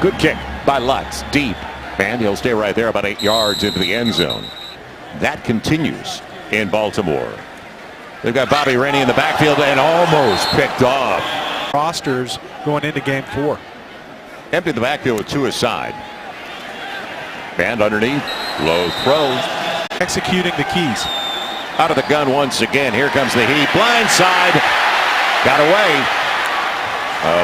Good kick by Lutz, deep. And he'll stay right there about 8 yards into the end zone. That continues in Baltimore. They've got Bobby Rainey in the backfield and almost picked off. Rosters going into game 4. Empty the backfield with 2 aside. And underneath, low throw. Executing the keys. Out of the gun once again. Here comes the heat. Blind side. Got away.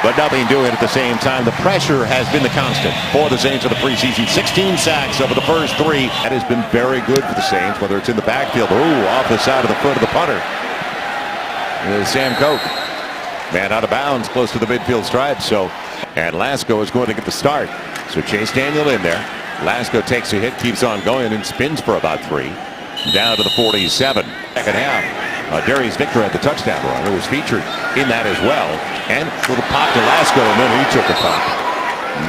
But nothing doing at the same time. The pressure has been the constant for the Saints of the preseason. 16 sacks over the first 3. That has been very good for the Saints, whether it's in the backfield. Ooh, off the side of the foot of the punter. Sam Koch. Man out of bounds close to the midfield stripe. And Lasco is going to get the start. So Chase Daniel in there. Lasco takes a hit, keeps on going, and spins for about 3. Down to the 47. Second half. Darius Victor had the touchdown run. It was featured in that as well. And a little pop to Lasco, and then he took a pop.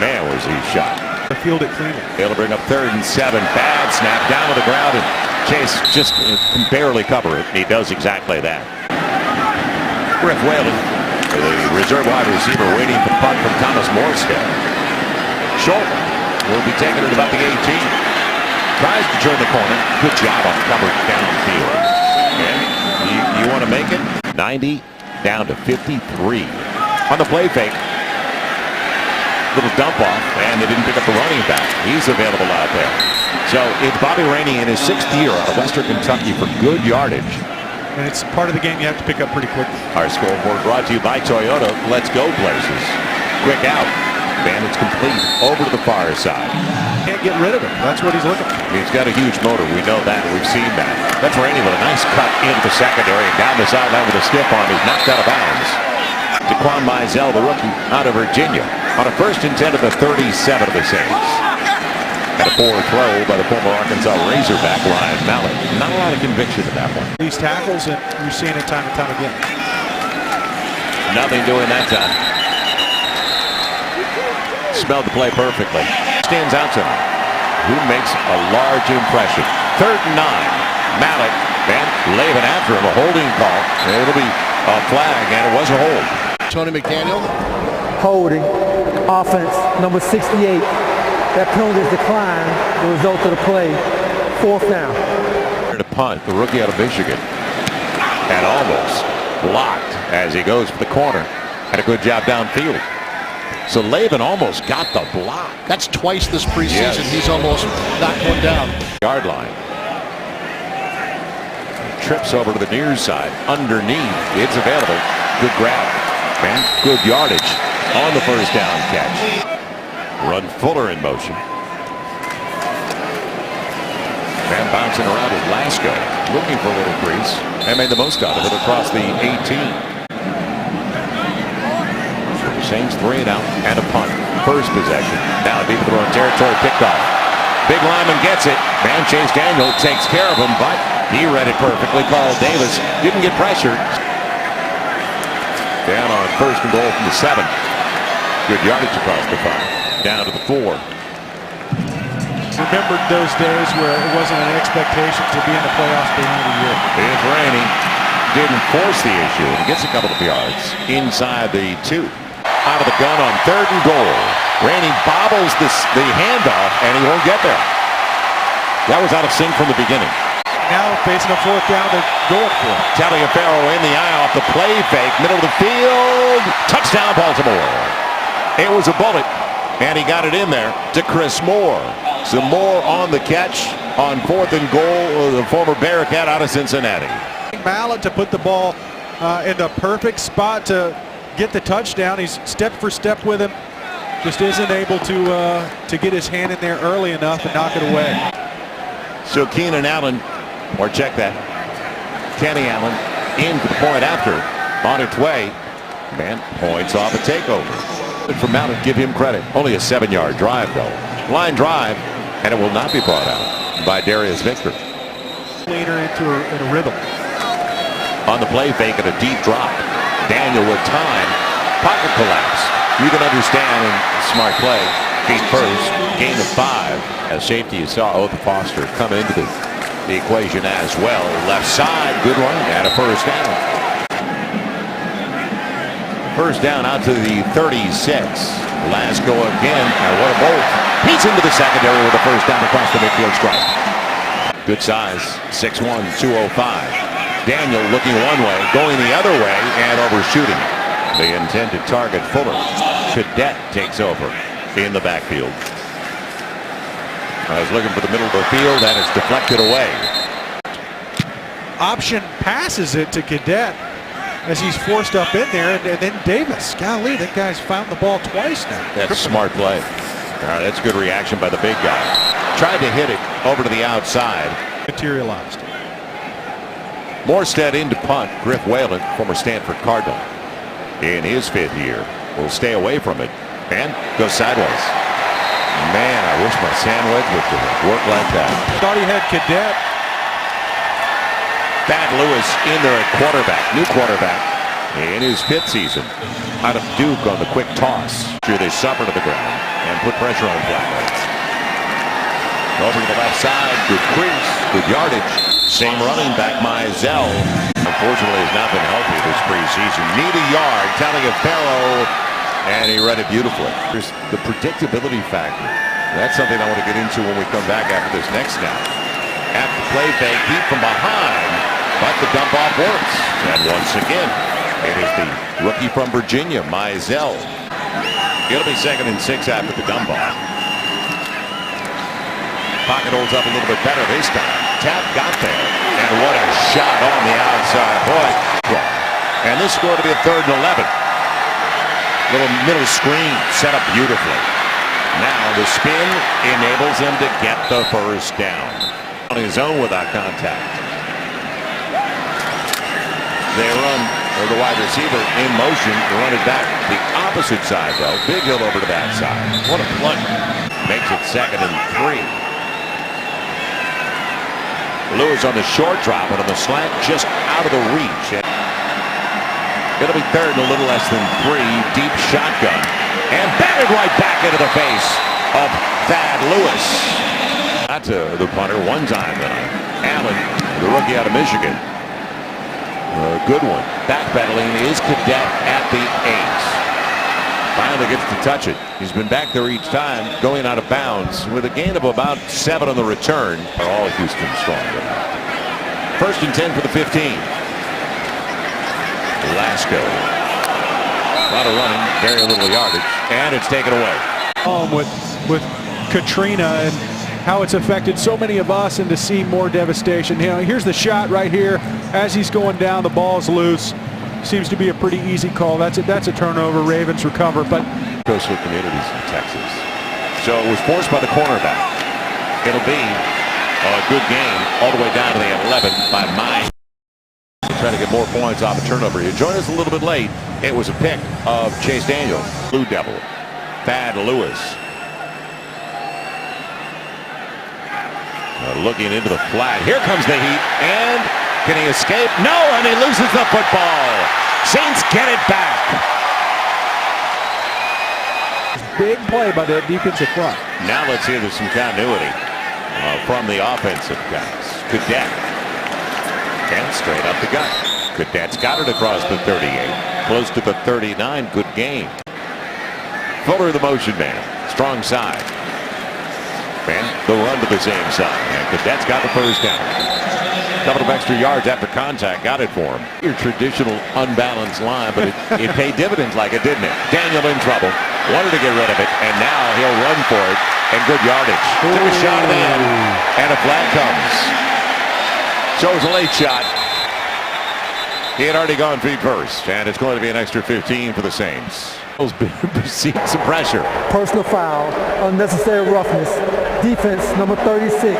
Man, was he shot. The field it cleaner. It'll bring up 3rd and 7. Bad snap down to the ground, and Chase just can barely cover it. He does exactly that. Griff Whalen, the reserve wide receiver, waiting for the punt from Thomas Morstead. Short will be taken at about the 18. Tries to turn the corner. Good job on coverage downfield. And you want to make it? 90 down to 53. On the play fake. Little dump off, and they didn't pick up the running back. He's available out there. So it's Bobby Rainey in his 6th year out of Western Kentucky for good yardage. And it's part of the game you have to pick up pretty quickly. Our scoreboard brought to you by Toyota. Let's go places. Quick out. And it's complete over to the far side. Can't get rid of it. That's what he's looking for. He's got a huge motor. We know that. We've seen that. That's Rainey with a nice cut into the secondary and down the sideline with a stiff arm. He's knocked out of bounds. Daquan Mizell, the rookie out of Virginia, on a 1st and 10 of the 37 of the Saints. And a poor throw by the former Arkansas Razorback, Ryan Mallett. Not a lot of conviction in that one. These tackles, and you're seeing it time and time again. Nothing doing that time. Smelled the play perfectly. Stands out to him. Who makes a large impression. 3rd and 9. Mallett and Lavin after him. A holding call. It'll be a flag, and it was a hold. Tony McDaniel. Holding. Offense, number 68. That penalty is declined. The result of the play. 4th down. To punt, the rookie out of Michigan. And almost blocked as he goes for the corner. Had a good job downfield. So Lavin almost got the block. That's twice this preseason. Yes. He's almost knocked one down. Yard line. Trips over to the near side. Underneath. It's available. Good grab. And good yardage on the 1st down catch. Run Fuller in motion. And bouncing around with Lasco. Looking for a little crease. And made the most out of it across the 18. Saints 3 and out and a punt. First possession. Now deep in the wrong territory. Picked off. Big lineman gets it. Man, Chase Daniel takes care of him, but he read it perfectly. Carl Davis didn't get pressured. Down on 1st and goal from the 7. Good yardage across the 5. Down to the 4. Remembered those days where it wasn't an expectation to be in the playoffs at the end of the year. It's Rainey. Didn't force the issue and gets a couple of yards inside the 2. Out of the gun on 3rd and goal. Rainey bobbles the handoff, and he won't get there. That was out of sync from the beginning. Now facing a 4th down, they're going for it. Taliaferro in the eye off the play fake. Middle of the field. Touchdown, Baltimore. It was a bullet, and he got it in there to Chris Moore. Some more on the catch on 4th and goal. The former Bearcat out of Cincinnati. Mallett to put the ball in the perfect spot to get the touchdown. He's step for step with him. Just isn't able to get his hand in there early enough and knock it away. So Keenan Allen, or check that. Kenny Allen in for the point after. On its way. Man, points off a takeover. For Mallett, give him credit. Only a 7-yard drive, though. Line drive, and it will not be brought out by Darius Victor. Leader in a rhythm. On the play fake and a deep drop. Daniel with time. Pocket collapse. You can understand in smart play. Feet first. Gain of 5. As safety, you saw Oath Foster come into the equation as well. Left side. Good run. And a 1st down. 1st down out to the 36. Lasco again. Now what a bolt. He's into the secondary with a first down across the midfield stripe. Good size. 6'1", 205. Daniel looking one way, going the other way, and overshooting. The intended target, Fuller. Cadet takes over in the backfield. I was looking for the middle of the field, and it's deflected away. Option passes it to Cadet as he's forced up in there, and then Davis. Golly, that guy's found the ball twice now. That's smart play. That's good reaction by the big guy. Tried to hit it over to the outside. Materialized. Morstead into punt. Griff Whalen, former Stanford Cardinal, in his 5th year, will stay away from it and go sideways. Man, I wish my sandwich would work like that. Thought he had Cadet. Thad Lewis in there at quarterback, new quarterback in his 5th season out of Duke on the quick toss. They suffer to the ground and put pressure on Flatland. Over to the left side, good crease, good yardage. Same running back, Mizell. Unfortunately, has not been healthy this preseason. Need a yard, Taliaferro, and he read it beautifully. There's the predictability factor. That's something I want to get into when we come back after this next snap. After the play fake, deep from behind, but the dump off works. And once again, it is the rookie from Virginia, Mizell. It'll be 2nd and 6 after the dump off. Pocket holds up a little bit better this time. Tap got there, and what a shot on the outside. Boy, and this score to be a 3rd and 11. Little middle screen set up beautifully. Now the spin enables him to get the first down. On his own without contact. They run, or the wide receiver in motion to run it back the opposite side though. Big hill over to that side. What a play. Makes it 2nd and 3. Lewis on the short drop, and on the slant just out of the reach. It'll be 3rd and a little less than 3. Deep shotgun. And batted right back into the face of Thad Lewis. Not to the punter one time tonight. Allen, the rookie out of Michigan. A good one. Backpedaling is Cadet at the 8. Finally gets to touch it. He's been back there each time, going out of bounds with a gain of about 7 on the return. All Houston strong. 1st and 10 for the 15. Lasco. A lot of running, very little yardage, and it's taken away. With Katrina and how it's affected so many of us, and to see more devastation. You know, here's the shot right here as he's going down. The ball's loose. Seems to be a pretty easy call. That's a turnover. Ravens recover, but coastal communities in Texas. So it was forced by the cornerback. It'll be a good game all the way down to the 11 by Mine. Trying to get more points off a turnover. You joined us a little bit late. It was a pick of Chase Daniel, Blue Devil, Thad Lewis. Looking into the flat. Here comes the heat, and can he escape? No, and he loses the football. Saints get it back. big play by that defensive front. Now let's hear there's some continuity from the offensive guys. Cadet. And straight up the gut. Cadet's got it across the 38. Close to the 39. Good game. Fuller the motion man. Strong side. And the run to the same side. And Cadet's got the first down. Couple of extra yards after contact. Got it for him. Your traditional unbalanced line, but it paid dividends like it, didn't it? Daniel in trouble. Wanted to get rid of it. And now he'll run for it. And good yardage. Took a shot at the end. And a flag comes. So it was a late shot. He had already gone feet first. And it's going to be an extra 15 for the Saints. See some pressure. Personal foul, unnecessary roughness. Defense, number 36.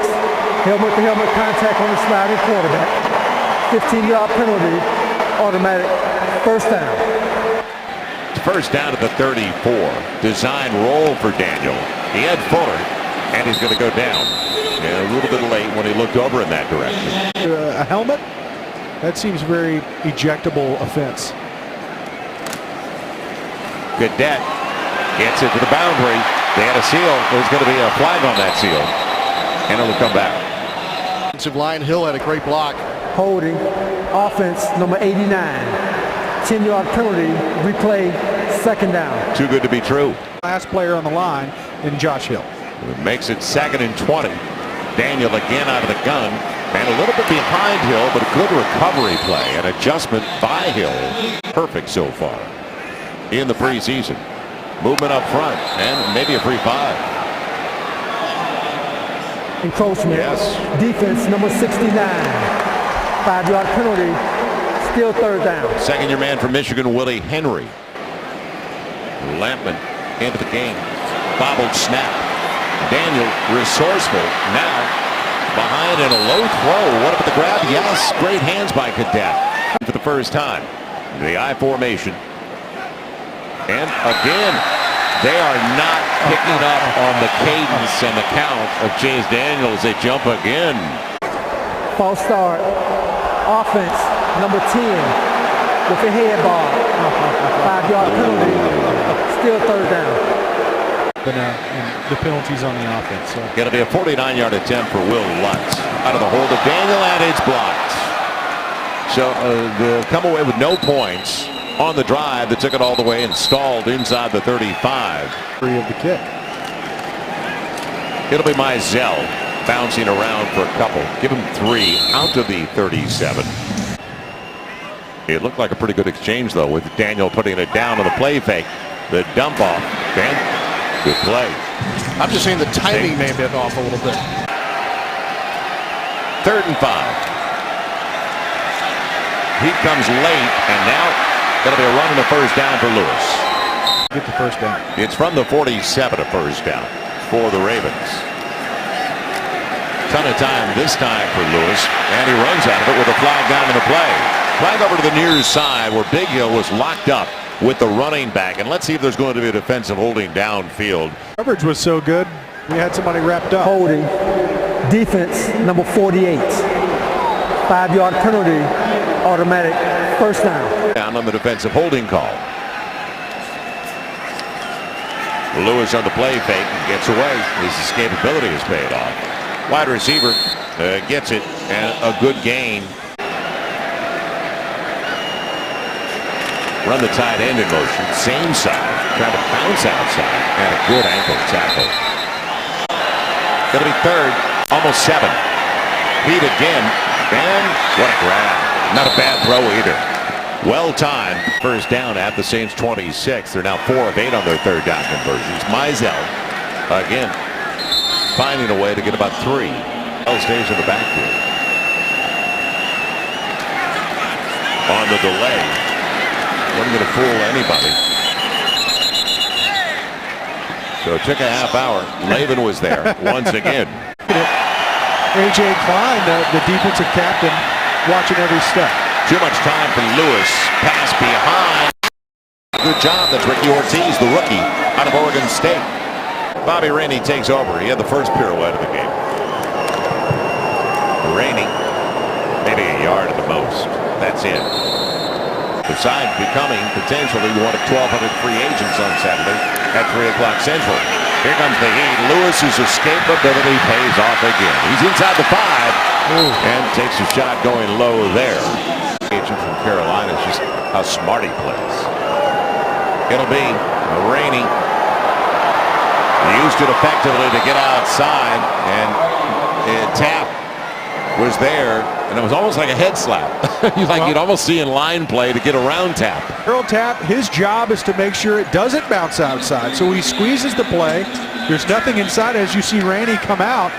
Helmet-to-helmet contact on the sliding quarterback. 15-yard penalty, automatic first down. First down at the 34. Design roll for Daniel. He had Fuller, and he's going to go down. And a little bit late when he looked over in that direction. A helmet? That seems very ejectable offense. Cadet gets it to the boundary. They had a seal. There's going to be a flag on that seal. And it'll come back. Defensive line, Hill had a great block. Holding, offense, number 89. 10-yard penalty, replay, second down. Too good to be true. Last player on the line in Josh Hill. It makes it 2nd and 20. Daniel again out of the gun. And a little bit behind Hill, but a good recovery play. An adjustment by Hill. Perfect so far in the preseason. Movement up front and maybe a free 5. Encroachment. Yes. Defense number 69. 5-yard penalty. Still third down. Second-year man from Michigan, Willie Henry. Lampman into the game. Bobbled snap. Daniel resourceful. Now behind in a low throw. What about the grab? Yes. Great hands by Cadet for the first time. The I formation. And again, they are not picking up on the cadence and the count of Chase Daniel as they jump again. False start. Offense number 10 with a head ball. 5-yard penalty. Still third down. And the penalties on the offense. So. Going to be a 49-yard attempt for Will Lutz. Out of the hold of Daniel, and it's blocked. So they'll come away with no points on the drive that took it all the way and stalled inside the 35. Free of the kick. It'll be Mizell bouncing around for a couple. Give him 3 out of the 37. It looked like a pretty good exchange, though, with Daniel putting it down on the play fake. The dump off. Dan, good play. I'm just saying the timing may have been off a little bit. 3rd and 5. He comes late, and now it'll be a run and a first down for Lewis. Get the first down. It's from the 47, a first down for the Ravens. Ton of time this time for Lewis, and he runs out of it with a flag down in the play. Flag over to the near side where Big Hill was locked up with the running back. And let's see if there's going to be a defensive holding downfield. Coverage was so good, we had somebody wrapped up. Holding. Defense number 48. 5-yard penalty. Automatic first down. Down on the defensive holding call. Lewis on the play fake and gets away. His escapability is paid off. Wide receiver gets it, and a good gain. Run the tight end in motion. Same side. Trying to bounce outside. And a good ankle tackle. Going to be 3rd. Almost 7. Beat again. And what a grab. Not a bad throw either. Well timed. First down at the Saints 26. They're now 4 of 8 on their 3rd down conversions. Mizell again finding a way to get about 3. Stays in the backfield. On the delay. Wasn't going to fool anybody. So it took a half hour. Laban was there once again. A.J. Klein, the defensive captain, watching every step. Too much time for Lewis. Pass behind. Good job. That's Ricky Ortiz, the rookie out of Oregon State. Bobby Rainey takes over. He had the first pirouette of the game. Rainey, maybe a yard at the most. That's it. Besides becoming potentially one of 1,200 free agents on Saturday at 3 o'clock Central. Here comes the heat. Lewis's escapability pays off again. He's inside the 5 and takes a shot going low there. Agent from Carolina is just how smart he plays. It'll be Rainey. Used it effectively to get outside, and tap was there, and it was almost like a head slap. Like you'd almost see in line play to get around tap. Earl Tapp, his job is to make sure it doesn't bounce outside. So he squeezes the play. There's nothing inside as you see Rainey come out.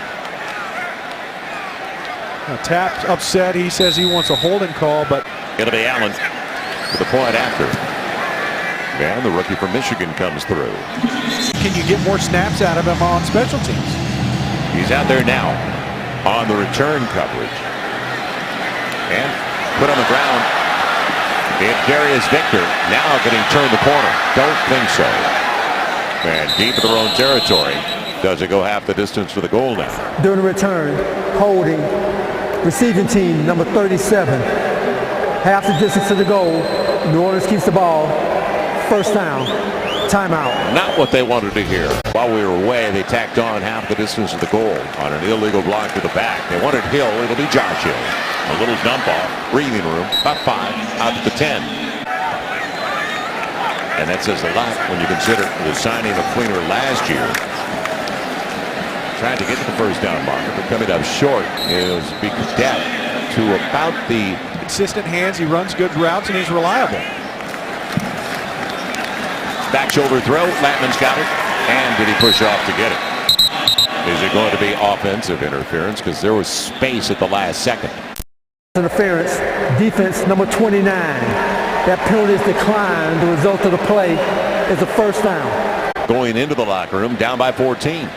Now, Tapp's upset. He says he wants a holding call, but it'll be Allen with the point after. And the rookie from Michigan comes through. Can you get more snaps out of him on special teams? He's out there now on the return coverage. And put on the ground. It's Darius Victor. Now getting turned the corner. Don't think so. And deep in their own territory. Does it go half the distance to the goal now? During the return, holding. Receiving team number 37. Half the distance to the goal. New Orleans keeps the ball. First down. Timeout. Not what they wanted to hear. While we were away, they tacked on half the distance of the goal on an illegal block to the back. They wanted Hill. It'll be Josh Hill. A little dump off. Breathing room. About 5. Out to the 10. And that says a lot when you consider the signing of Fleener last year. Trying to get to the first down marker, but coming up short is Cadet to about the consistent hands. He runs good routes and he's reliable. Back shoulder throw. Lattman's got it. And did he push off to get it? Is it going to be offensive interference? Because there was space at the last second. Interference, defense number 29. That penalty is declined. The result of the play is a first down. Going into the locker room, down by 14.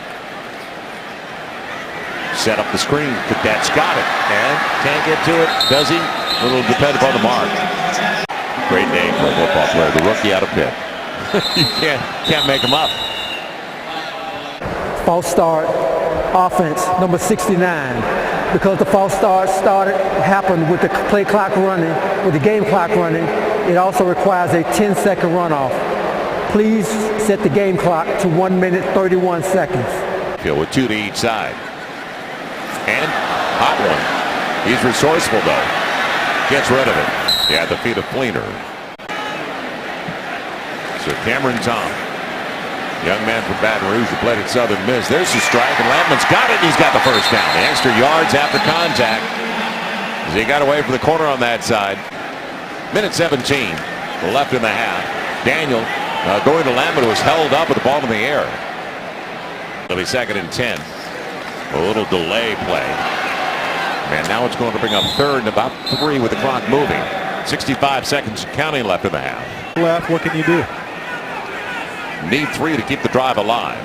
Set up the screen. Cadet's got it. And can't get to it. Does he? A little dependent upon the mark. Great name for a football player. The rookie out of Pitt. You can't make him up. False start, offense number 69. Because the false start happened with the play clock running, with the game clock running, it also requires a 10-second runoff. Please set the game clock to 1 minute 31 seconds. Field with 2 to each side. And hot one. He's resourceful though. Gets rid of it. Yeah, at the feet of Fleener. So Cameron Tom, young man from Baton Rouge who played at Southern Miss. There's the strike, and Lattman's got it. He's got the first down. The extra yards after contact as he got away from the corner on that side. Minute 17 left in the half. Daniel going to Lattman, was held up with the ball in the air. It'll be 2nd and 10. A little delay play. And now it's going to bring up 3rd and about 3 with the clock moving. 65 seconds counting left in the half. Left, what can you do? Need 3 to keep the drive alive.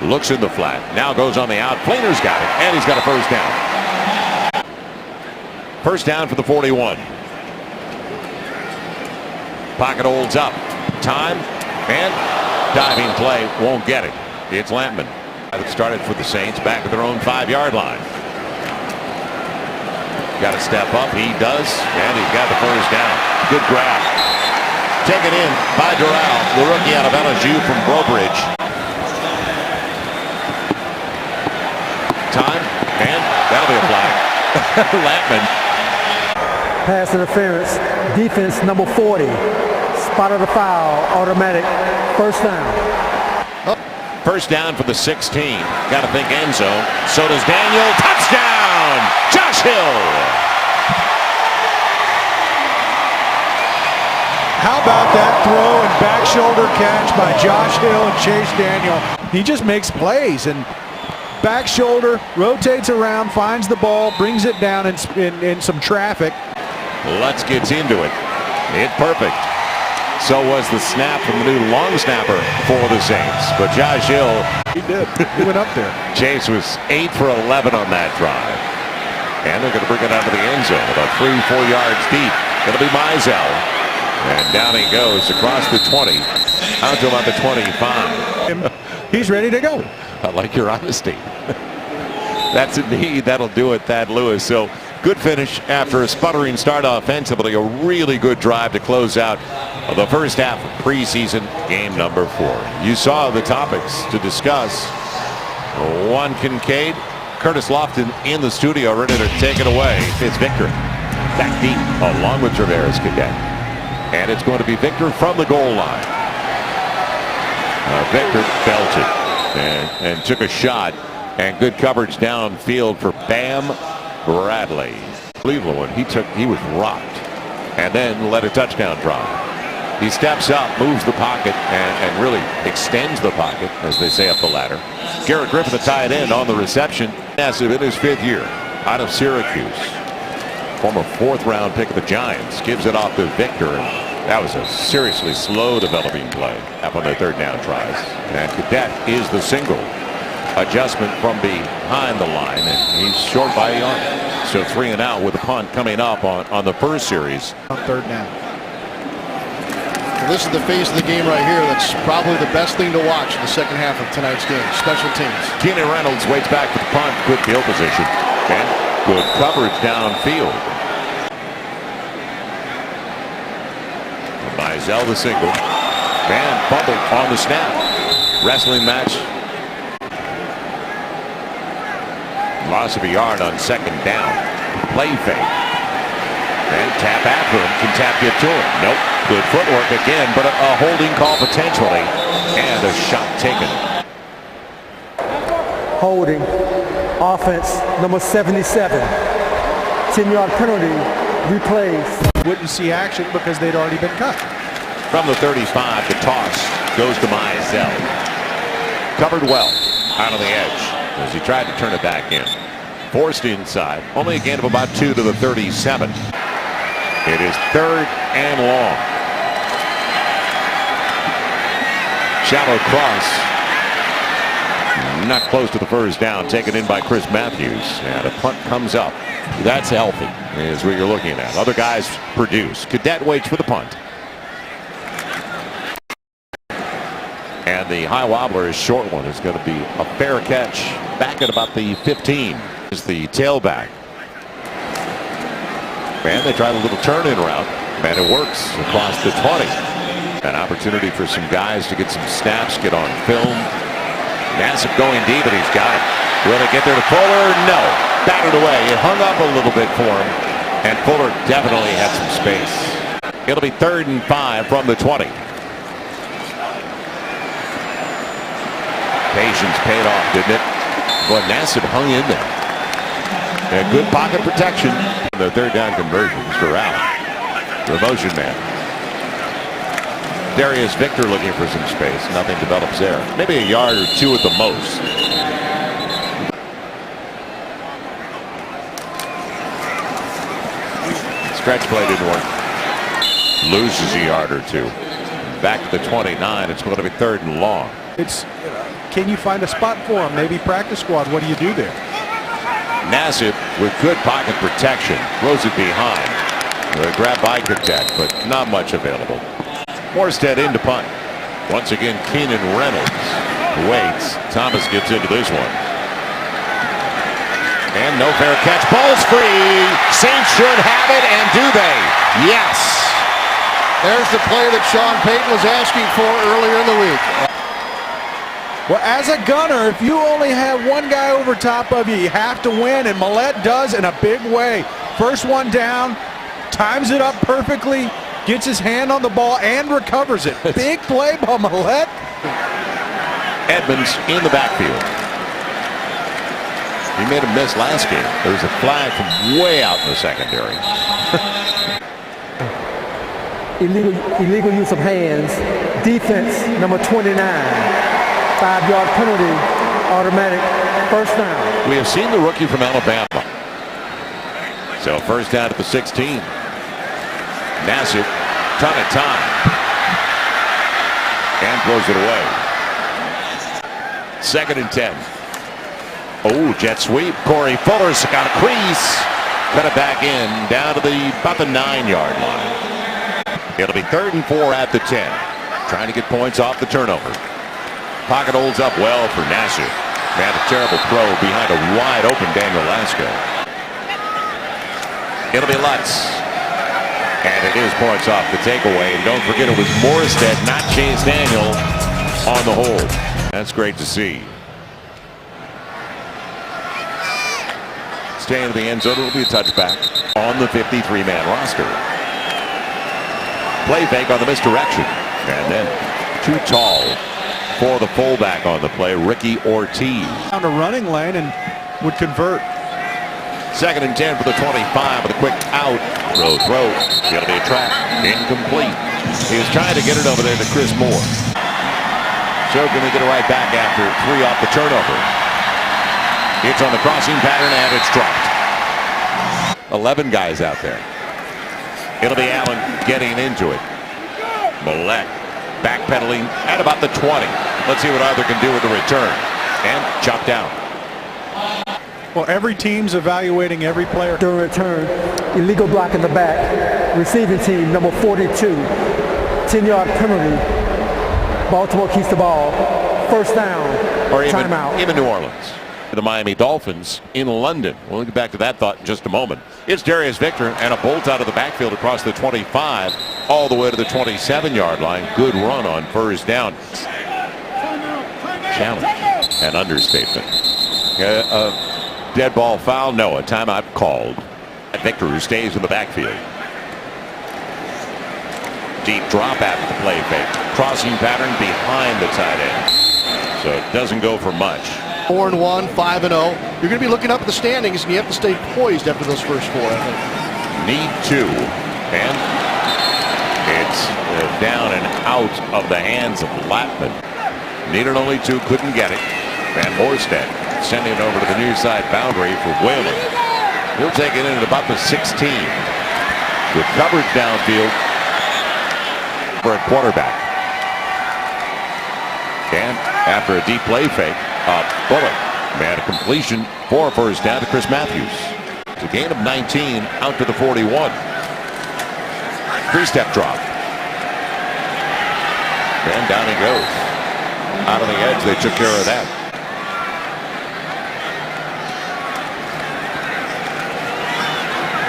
Looks in the flat. Now goes on the out. Fleener's got it. And he's got a first down. First down for the 41. Pocket holds up. Time. And diving play. Won't get it. It's Lattman. That started for the Saints back at their own 5-yard line. Got to step up. He does. And he's got the first down. Good grab. Taken in by Doral, the rookie out of LSU from Brobridge. Time, and that'll be a flag. Lattman. Pass interference, defense number 40. Spotted the foul, automatic, first down. First down for the 16. Got to think end zone. So does Daniel. Touchdown! Josh Hill. How about that throw and back shoulder catch by Josh Hill and Chase Daniel? He just makes plays and back shoulder, rotates around, finds the ball, brings it down in some traffic. Lutz gets into it. It's perfect. So was the snap from the new long snapper for the Saints. But Josh Hill, he did. He went up there. Chase was 8 for 11 on that drive. And they're going to bring it out of the end zone about 3-4 yards deep. It'll be Mizell. And down he goes across the 20, out to about the 25. He's ready to go. I like your honesty. That's a need. That'll do it, Thad Lewis. So good finish after a sputtering start offensively. A really good drive to close out the first half of preseason game number 4. You saw the topics to discuss. Juan Kincaid, Curtis Lofton in the studio ready to take it away. It's Victor back deep along with Traveris Cadet. And it's going to be Victor from the goal line. Victor belted and took a shot. And good coverage downfield for Bam Bradley. Cleveland one. He was rocked. And then let a touchdown drive. He steps up, moves the pocket, and really extends the pocket, as they say up the ladder. Garrett Griffin, the tight end, on the reception. Massive in his 5th year out of Syracuse. Former 4th-round pick of the Giants gives it off to Victor. That was a seriously slow developing play up on the 3rd down tries. And Cadet is the single adjustment from behind the line, and he's short by a yard. So 3 and out with a punt coming up on the first series. On 3rd down. Well, this is the phase of the game right here. That's probably the best thing to watch in the second half of tonight's game. Special teams. Keenan Reynolds waits back for the punt. Good field position. And good coverage downfield. Mizell the single. Van fumbled on the snap. Wrestling match. Loss of a yard on 2nd down. Play fake. And tap after him. Can tap get to him? Nope. Good footwork again, but a holding call potentially. And a shot taken. Holding. Offense, number 77. 10-yard penalty. Replays. Wouldn't see action because they'd already been cut. From the 35, the toss goes to Mizell. Covered well out on the edge as he tried to turn it back in. Forced inside. Only a gain of about 2 to the 37. It is 3rd and long. Shallow cross. Not close to the first down. Taken in by Chris Matthews. And a punt comes up. That's healthy is what you're looking at. Other guys produce. Cadet waits for the punt. And the high wobbler is short one. It's going to be a fair catch back at about the 15. Is the tailback. And they tried a little turn-in route. And it works across the 20. An opportunity for some guys to get some snaps, get on film. Nassib going deep, and he's got it. Will it get there to Fuller? No. Battered away. It hung up a little bit for him. And Fuller definitely had some space. It'll be 3rd and 5 from the 20. Patience paid off, didn't it? Boy, Nassib hung in there. And good pocket protection. The 3rd down conversions for Allen. The motion man. Darius Victor looking for some space. Nothing develops there. Maybe a yard or 2 at the most. Stretch play didn't work. Loses a yard or 2. Back to the 29. It's going to be 3rd and long. It's can you find a spot for him? Maybe practice squad. What do you do there? Nassib with good pocket protection. Throws it behind. Grab by Cadet, but not much available. Morstead into punt. Once again, Keenan Reynolds waits. Thomas gets into this one. And no fair catch. Ball's free. Saints should have it, and do they? Yes. There's the play that Sean Payton was asking for earlier in the week. Well, as a gunner, if you only have one guy over top of you, you have to win, and Millette does in a big way. First one down, times it up perfectly, gets his hand on the ball, and recovers it. Big play by Millette. Edmonds in the backfield. He made a miss last game. There was a flag from way out in the secondary. Illegal use of hands. Defense, number 29. 5-yard penalty, automatic first down. We have seen the rookie from Alabama. So first down at the 16. Nassib, ton of time. And throws it away. 2nd and 10. Oh, jet sweep. Corey Fuller's got a crease. Cut it back in, down to about the 9-yard line. It'll be 3rd and 4 at the 10. Trying to get points off the turnover. Pocket holds up well for Nassib. Man, a terrible throw behind a wide open Daniel Lasco. It'll be Lutz. And it is points off the takeaway. And don't forget it was Morstead, not Chase Daniel, on the hold. That's great to see. Staying in the end zone, it'll be a touchback on the 53-man roster. Play fake on the misdirection. And then too tall for the fullback on the play, Ricky Ortiz. Found a running lane and would convert. 2nd and 10 for the 25 with a quick out. Throw. It'll be a trap. Incomplete. He was trying to get it over there to Chris Moore. So going to get it right back after 3 off the turnover. It's on the crossing pattern and it's dropped. 11 guys out there. It'll be Allen getting into it. Millette backpedaling at about the 20. Let's see what either can do with the return. And chopped down. Well, every team's evaluating every player. During return, illegal block in the back. Receiving team, number 42. 10-yard penalty. Baltimore keeps the ball. First down. Or even, timeout. even New Orleans. The Miami Dolphins in London. We'll get back to that thought in just a moment. It's Darius Victor and a bolt out of the backfield across the 25 all the way to the 27-yard line. Good run on first down. Challenge. An understatement. Dead ball foul? No, a timeout called. Victor, who stays in the backfield. Deep drop after the play fake. Crossing pattern behind the tight end. So it doesn't go for much. 4-1, 5-0. You're going to be looking up at the standings, and you have to stay poised after those first four, I think. Need two. And it's down and out of the hands of Lattman. Needed only two, couldn't get it. Van Morstead sending it over to the near side boundary for Whalen. He'll take it in at about the 16. With coverage downfield for a quarterback. And after a deep play fake, Bullock made a completion for a first down to Chris Matthews. It's a gain of 19 out to the 41. Three-step drop. And down he goes. Out of the edge, they took care of that.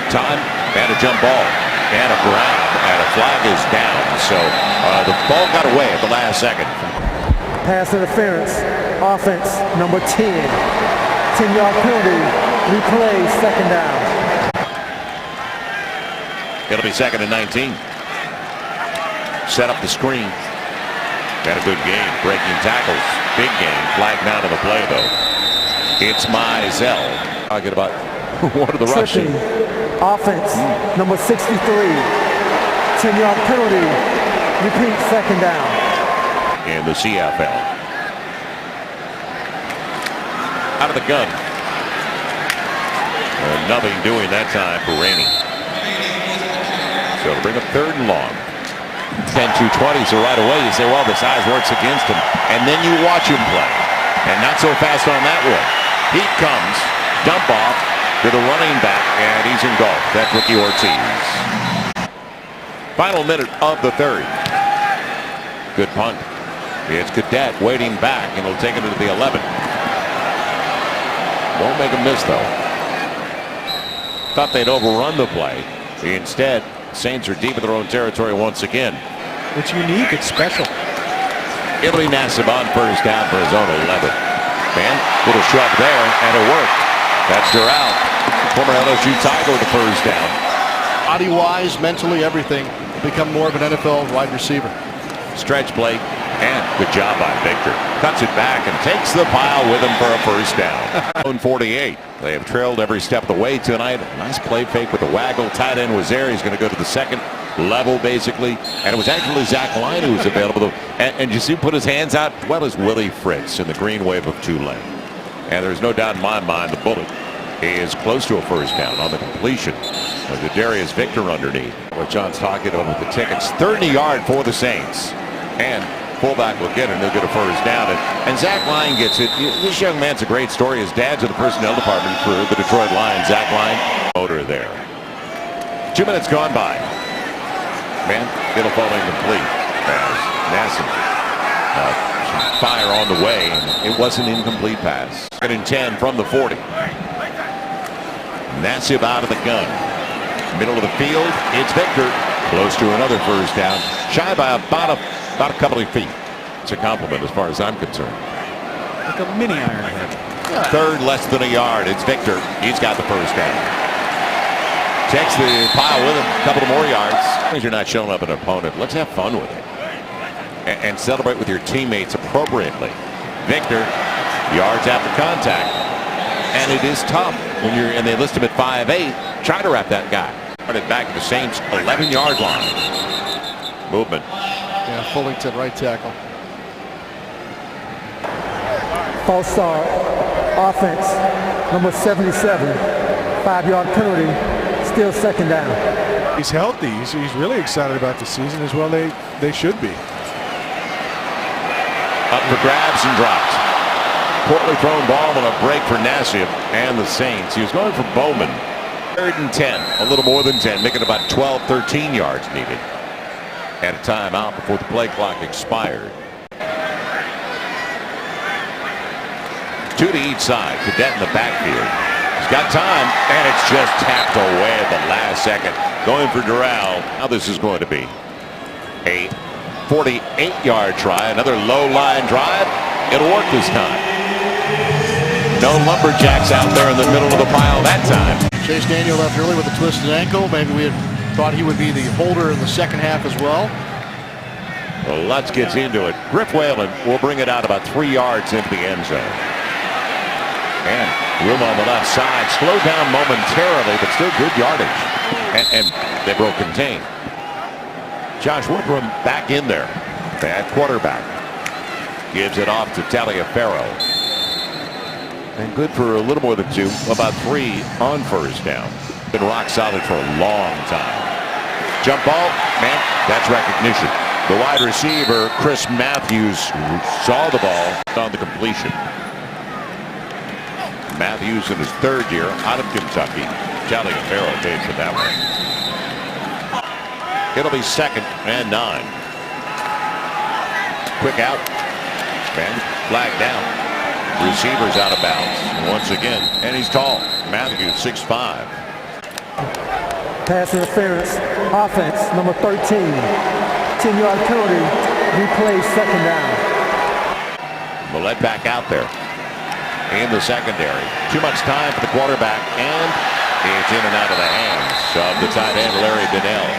Time and a jump ball and a grab and a flag is down. So the ball got away at the last second. Pass interference. Offense number 10. 10-yard penalty. Replay, second down. It'll be second and 19. Set up the screen. Got a good game. Breaking tackles. Big game. Flag down to the play though. It's Mizell. Talking about one of the rushing. Offense number 63. 10-yard penalty. Repeat, second down. In the CFL. Out of the gun. Nothing doing that time for Rainey. So to bring up third and long. 10-20, so right away you say, well, the size works against him. And then you watch him play. And not so fast on that one. He comes, dump off to the running back, and he's engulfed. That's Ricky Ortiz. Final minute of the third. Good punt. It's Cadet waiting back, and he'll take it into the 11. Won't make a miss, though. Thought they'd overrun the play. Instead, Saints are deep in their own territory once again. It's unique. It's special. It'll be Nassib on first down for his own 11. Man, little shove there, and it worked. That's Doral, former LSU Tiger, with the first down. Body-wise, mentally, everything. Become more of an NFL wide receiver. Stretch play, and good job by Victor. Cuts it back and takes the pile with him for a first down. 48. They have trailed every step of the way tonight. Nice play fake with the waggle. Tight end was there. He's going to go to the second level, basically. And it was actually Zach Line who was available. And you see him put his hands out, as well as Willie Fritz in the green wave of Tulane. And there's no doubt in my mind the bullet is close to a first down on the completion. The Darius Victor underneath. What John's talking about with the tickets. 30-yard for the Saints. And fullback will get it, and he'll get a first down. And Zach Line gets it. This young man's a great story. His dad's in the personnel department for the Detroit Lions. Zach Line, motor there. 2 minutes gone by. Man, it'll fall incomplete. Nassib fire on the way, and it was an incomplete pass. 2nd and 10 from the 40. Nassib out of the gun. Middle of the field, it's Victor. Close to another first down. Shy by about a couple of feet. It's a compliment as far as I'm concerned. Like a mini ironhead. Third, less than a yard. It's Victor. He's got the first down. Takes the pile with him. A couple of more yards. As long as you're not showing up an opponent, let's have fun with it. And celebrate with your teammates appropriately. Victor, yards after contact. And it is tough when you're, and they list him at 5'8". Try to wrap that guy. Started back at the Saints 11-yard line. Movement. Yeah, Fullington, right tackle. False start. Offense number 77. 5-yard penalty. Still second down. He's healthy. He's really excited about the season as well. They should be. Up for grabs and dropped. Poorly thrown ball on a break for Nassib and the Saints. He was going for Bowman. 3rd and 10, a little more than 10, making about 12, 13 yards needed. Had a timeout before the play clock expired. 2 to each side. Cadet in the backfield. He's got time, and it's just tapped away at the last second. Going for Doral. Now this is going to be a 48-yard try. Another low line drive. It'll work this time. No lumberjacks out there in the middle of the pile that time. Chase Daniel left early with a twisted ankle. Maybe we had Thought he would be the holder in the second half as well. Well, Lutz gets into it. Griff Whalen will bring it out about 3 yards into the end zone. And room on the left side. Slowed down momentarily, but still good yardage. And they broke contain. Josh Woodrum back in there at quarterback. Gives it off to Taliaferro. And good for a little more than 2, about 3 on first down. Been rock solid for a long time. Jump ball, man, that's recognition. The wide receiver, Chris Matthews, saw the ball on the completion. Matthews in his 3rd year out of Kentucky. Taliaferro paid for that one. It'll be 2nd and 9. Quick out. And flag down. Receiver's out of bounds once again. And he's tall. Matthews, 6'5". Pass interference. Offense, number 13. 10-yard penalty. Replay, 2nd down. Millette back out there in the secondary. Too much time for the quarterback. And it's in and out of the hands of the tight end, Larry Donnell.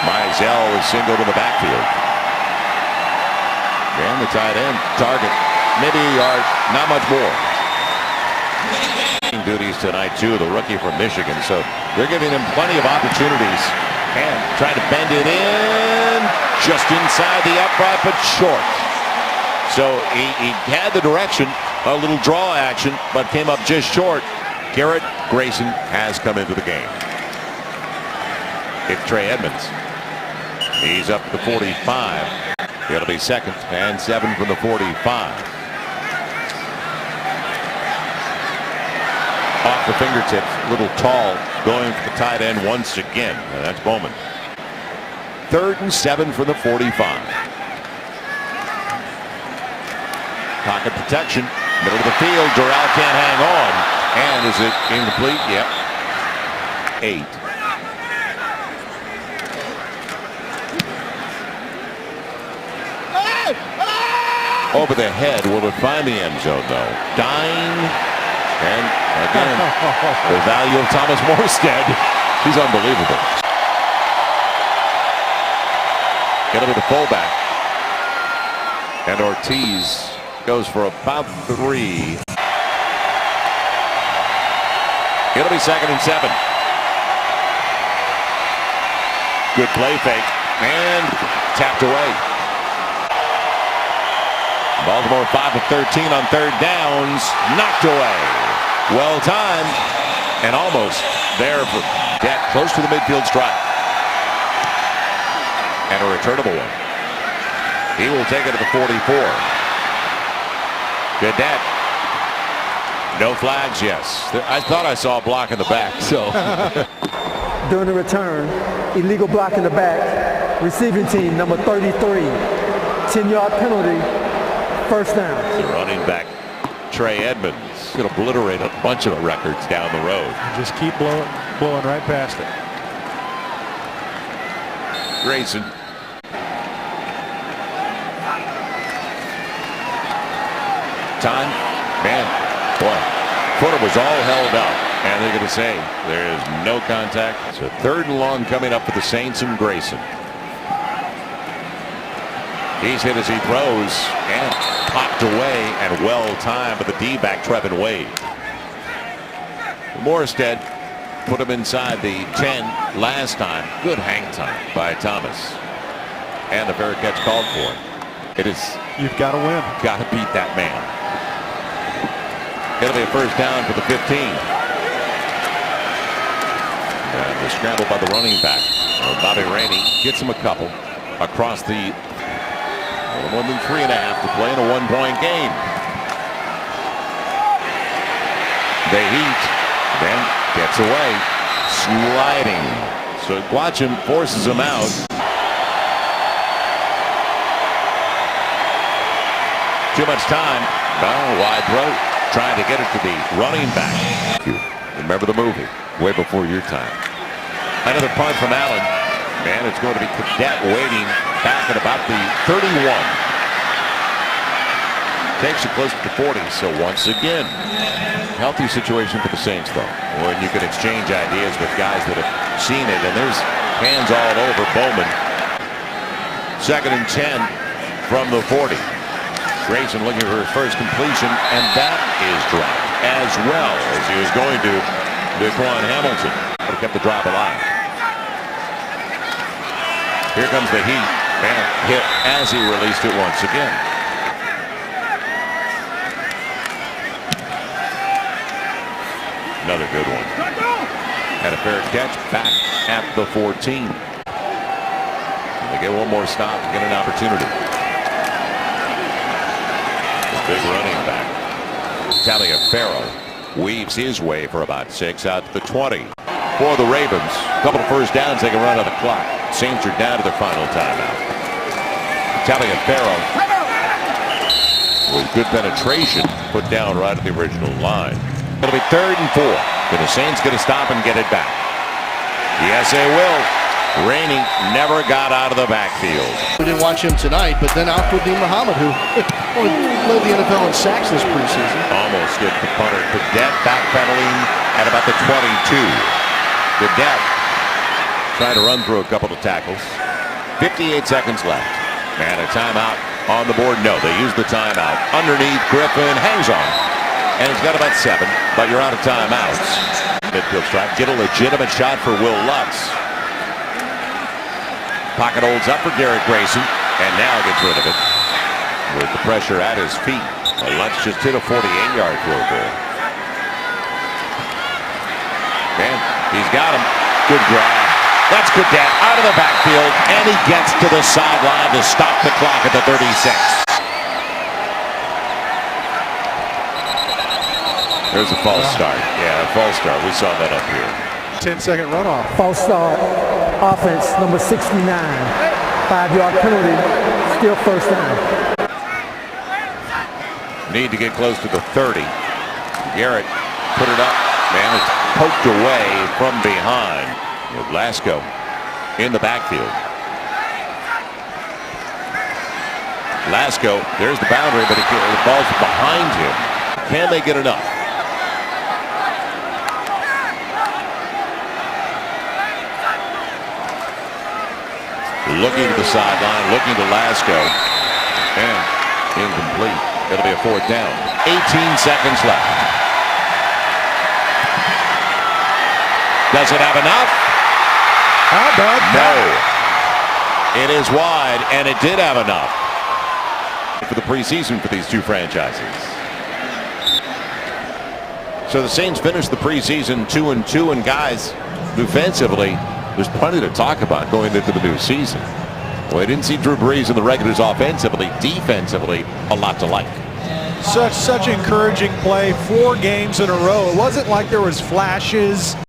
Mizell is singled in the backfield. And the tight end target, maybe a yard, not much more. Duties tonight too, the rookie from Michigan, so they're giving him plenty of opportunities. And trying to bend it in, just inside the upright, but short. So he had the direction, a little draw action, but came up just short. Garrett Grayson has come into the game. It's Trey Edmonds. He's up to the 45. It'll be 2nd and 7 from the 45. Off the fingertips, a little tall, going for the tight end once again. And that's Bowman. 3rd and 7 from the 45. Pocket protection, middle of the field. Doral can't hang on. And is it incomplete? Yep. 8. Over the head. Will it find the end zone, though? Dying. And again, the value of Thomas Morstead. He's unbelievable. Get him to the fullback. And Ortiz goes for about 3. It'll be 2nd and 7. Good play fake. And tapped away. Baltimore 5 of 13 on 3rd downs. Knocked away. Well timed. And almost there for Deck. Close to the midfield stripe. And a returnable one. He will take it to the 44. Gadet. No flags, yes. I thought I saw a block in the back. So During the return, illegal block in the back. Receiving team, number 33. 10-yard penalty. 1st down. The running back, Trey Edmonds, could obliterate a bunch of records down the road. Just keep blowing right past it. Grayson. Time. Man, boy, footer was all held up. And they're going to say there is no contact. So 3rd and long coming up for the Saints and Grayson. He's hit as he throws and popped away and well timed by the D-back Trevin Wade. Morstead put him inside the 10 last time. Good hang time by Thomas. And a fair catch called for. It is. You've got to win. Got to beat that man. It'll be a 1st down for the 15. And the scramble by the running back. Bobby Rainey gets him a couple across the more than 3.5 to play in a 1-point game. They heat, then gets away, sliding. So watch him, forces him out. Too much time. Wide throw, trying to get it to the running back. Remember the movie, way before your time. Another punt from Allen. And it's going to be Cadet waiting back at about the 31. Takes it close to the 40. So once again, healthy situation for the Saints, though, when you can exchange ideas with guys that have seen it. And there's hands all over Bowman. 2nd and 10 from the 40. Grayson looking for his first completion, and that is dropped as well as he was going to Daquan Hamilton. But kept the drop alive. Here comes the heat, and hit as he released it once again. Another good one. Had a fair catch back at the 14. They get one more stop to get an opportunity. The big running back, Taliaferro, weaves his way for about 6 out to the 20. For the Ravens, a couple of first downs, they can run out the clock. Saints are down to their final timeout. Taliaferro with good penetration, put down right at the original line. It'll be 3rd and 4. But the Saints going to stop and get it back. Yes, they will. Rainey never got out of the backfield. We didn't watch him tonight, but then Alfred Muhammad, who led the NFL in sacks this preseason. Almost get the punter. Cadet backpedaling at about the 22. Cadet trying to run through a couple of tackles. 58 seconds left. And a timeout on the board. No, they use the timeout. Underneath, Griffin hangs on. And he's got about 7, but you're out of timeouts. Midfield strike. Get a legitimate shot for Will Lutz. Pocket holds up for Garrett Grayson, and now gets rid of it with the pressure at his feet. Lutz just hit a 48-yard field goal. And he's got him. Good grab. That's Cadet out of the backfield, and he gets to the sideline to stop the clock at the 36. There's a false start. Yeah, a false start. We saw that up here. 10-second runoff. False start. Offense, number 69. 5-yard penalty. Still first down. Need to get close to the 30. Garrett put it up. Man, it's poked away from behind. With Lasco in the backfield. Lasco, there's the boundary, but the ball's behind him. Can they get enough? Looking to the sideline, looking to Lasco, and incomplete. It'll be a 4th down. 18 seconds left. Does it have enough? How about that? No. It is wide, and it did have enough for the preseason for these two franchises. So the Saints finished the preseason 2-2, and guys, defensively, there's plenty to talk about going into the new season. Well, I didn't see Drew Brees and the Regulars offensively. Defensively, a lot to like. Such encouraging play, 4 games in a row. It wasn't like there was flashes.